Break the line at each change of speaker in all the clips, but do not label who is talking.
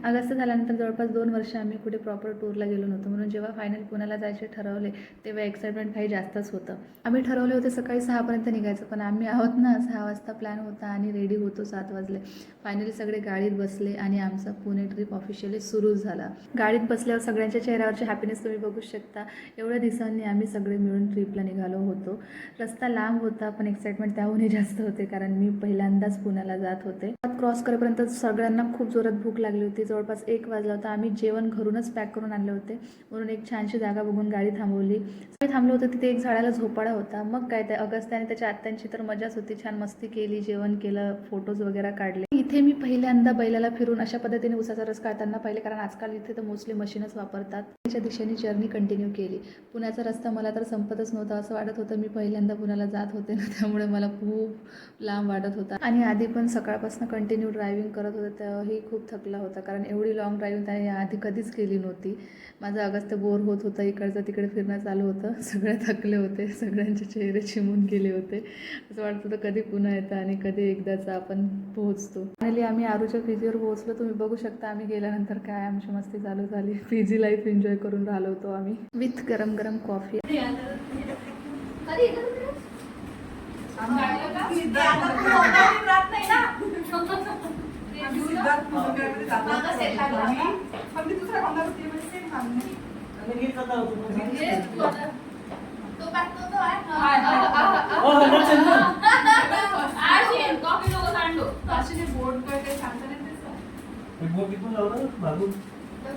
August झाल्यानंतर जवळपास 2 वर्ष आम्ही कुठे प्रॉपर टूरला गेलो नव्हतो, म्हणून जेव्हा फायनल पुण्याला जायचे ठरवले तेव्हा एक्साइटमेंट काही जास्तच होतं. आम्ही ठरवले होते सकाळी 6पर्यंत निघायचं, पण आम्ही आहोत ना 6 वाजता प्लॅन होता आणि रेडी होतो 7 वाजले. फायनली सगळे गाडीत बसले आणि आमचा पुणे ट्रिप ऑफिशियली सुरू झाला. गाडीत बसल्यावर सगळ्यांच्या चेहऱ्यावरची हॅपीनेस तुम्ही बघू शकता. एवढ्या दिवसांनी आम्ही सगळे मिळून ट्रिपला निघालो होतो. रस्ता लांब होता, पण एक्साइटमेंट त्याहूनही जास्त होते, कारण मी पहिल्यांदाच पुण्याला जात होते. क्रॉस करेपर्यंत सगळ्यांना खूप जोरात भूक लागली होती. जवळपास 1 वाजला होता. आम्ही जेवण घरूनच पॅक करून आणले होते, म्हणून एक छानशी जागा बघून गाडी थांबवली. आम्ही थांबलो होतो तिथे एक झाडाला झोपाळा होता. मग काय, त्या अगस्त्य आणि त्याच्या आत्यांची तर मजाच होती. छान मस्ती केली, जेवण केलं, फोटोज वगैरे काढले. इथे मी पहिल्यांदा बैलाला फिरून अशा पद्धतीने उसाचा रस काढताना पाहिले, कारण आजकाल इथे तर मोस्टली मशीनच वापरतात. त्याच्या दिशेने जर्नी कंटिन्यू केली. पुण्याचा रस्ता मला तर संपतच नव्हता. असं वाटत होतं मी पहिल्यांदा पुण्याला जात होते ना, त्यामुळे मला खूप लांब वाटत होता. आणि आधी पण सकाळपासून कंटिन्यू ड्रायव्हिंग करत होते, तेव्हाही खूप थकला होता, कारण एवढी लाँग ड्रायव्हिंग त्याने आधी कधीच केली नव्हती. माझं अगस्त्य बोर होत होतं, इकडचं तिकडे फिरणं चालू होतं. सगळे थकले होते, सगळ्यांचे चेहरे चिमून गेले होते. असं वाटत होतं कधी पुन्हा येतं आणि कधी एकदाचा आपण पोहोचतो. फायनली आम्ही आरूच्या पीजीवर पोहोचलो. तुम्ही बघू शकता आम्ही गेल्यानंतर काय आमची मस्ती चालू झाली. पीजी लाईफ एन्जॉय करून राहिलो होतो आम्ही, विथ गरम गरम कॉफी.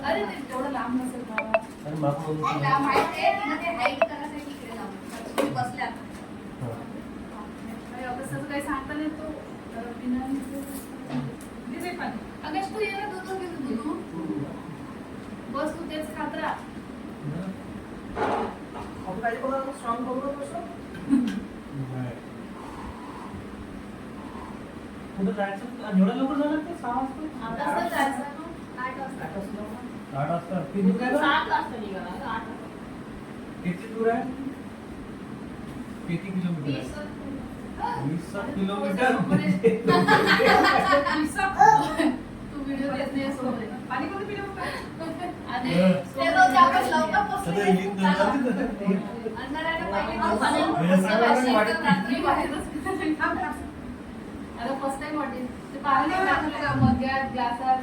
अरे तेवढं लांब नसेल बसल्या काही सांगता नाही तो अगेश तू ये ना दूध घेतो तू बस तू तेच खात राहा. स्ट्रॉंग करू
कुठं जायचं? एवढं लवकर झालं ते 6 वाजता?
आता जायचं 8 वाजता.
8 वाजता किती दूर आहे?
7 वाजता निघाला. 8
किती दूर आहे? किती किलोमीटर आहे? 20 किलोमीटर.
तू व्हिडिओ देत नाही सोबत पाणी कोणी पिलं आणि
ते
रोज आपण लवकर पोहोचले अंधाराने रात्री बाहेरच आता फर्स्ट टाइम वाटेल ते पाहिलं टाकलं मग्यात ग्लासात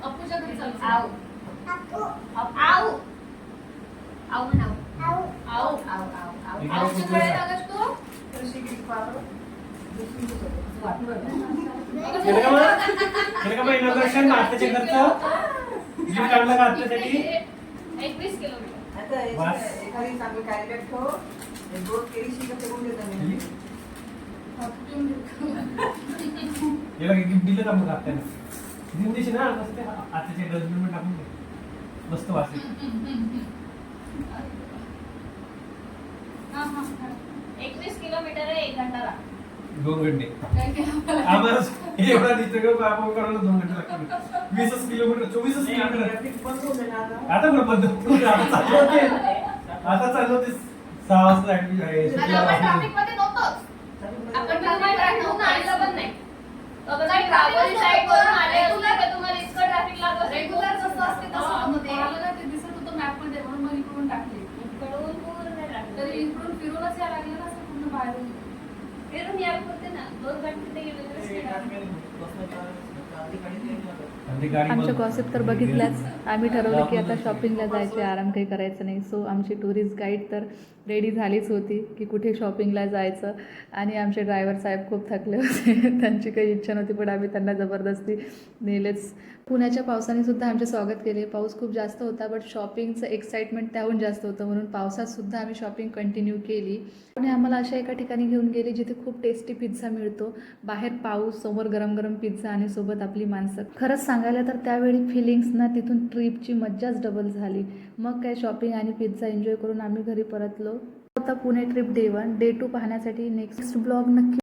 अपूच्या घरी चालू
इनॉग्रेशन आत्याच्या घरचं गिफ्ट आणलं का आत्यासाठी?
21 किलोमीटर.
एखादी चांगली कॅरीबॅग ठेव, दोन केळी फेकून देतात मी.
याला गिफ्ट दिलं का मग आत्याने? देऊन देशील ना मस्त आत्याच्या डस्टबिन मध्ये टाकून दे, मस्त वासेल.
21 किलोमीटर आहे 1 घंटा
2 घंटे आम्हाला एवढा दिसतं का आपण करायला 2 घंटे लागतात. 20 किलोमीटर 24 किलोमीटर आता पण बंद आता चालू होते. आता चालू होते 6 वाजता ऍडमिट आहे.
ट्रॅफिक मध्ये नव्हतोच. आपण ट्रॅफिक आलं पण नाही. ट्रॅव्हल साईड वरून आले असले तर तुम्हाला इतकं ट्रॅफिक लागत रेग्युलर जसं असते तसं मध्ये आलं ते दिसत होतं मॅप मध्ये, म्हणून मग इकडून टाकले. इकडून पूर्ण टाकले तरी इकडून फिरूनच यायला लागलं ना पूर्ण बाहेरून. फिरून यायला होते ना 2 घंटे ते गेले.
आमच्या गॉसिप तर बघितल्याच. आम्ही ठरवलं की आता शॉपिंगला जायचे, आराम काही करायचं नाही. सो आमची टुरिस्ट गाईड तर रेडी झालीच होती की कुठे शॉपिंगला जायचं. आणि आमचे ड्रायव्हर साहेब खूप थकले होते. त्यांची काही इच्छा नव्हती, पण आम्ही त्यांना जबरदस्ती नेलेच. पुण्याच्या पावसाने सुद्धा आमचे स्वागत केले. पाऊस खूप जास्त होता, बट शॉपिंगचं एक्साइटमेंट त्याहून जास्त होतं, म्हणून पावसात सुद्धा आम्ही शॉपिंग कंटिन्यू केली. आणि आम्हाला अशा एका ठिकाणी घेऊन गेले जिथे खूप टेस्टी पिझ्झा मिळतो. बाहेर पाऊस, समोर गरम गरम पिझ्झा आणि सोबत आपली माणसं. खरंच सांगायला तर त्यावेळी फिलिंग्स ना तिथून ट्रिपची मज्जाच डबल झाली. मग काय शॉपिंग आणि पिझ्झा एन्जॉय करून आम्ही घरी परतलो. होता पुणे ट्रिप डे 1. डे 2 पाहण्यासाठी नेक्स्ट ब्लॉग नक्की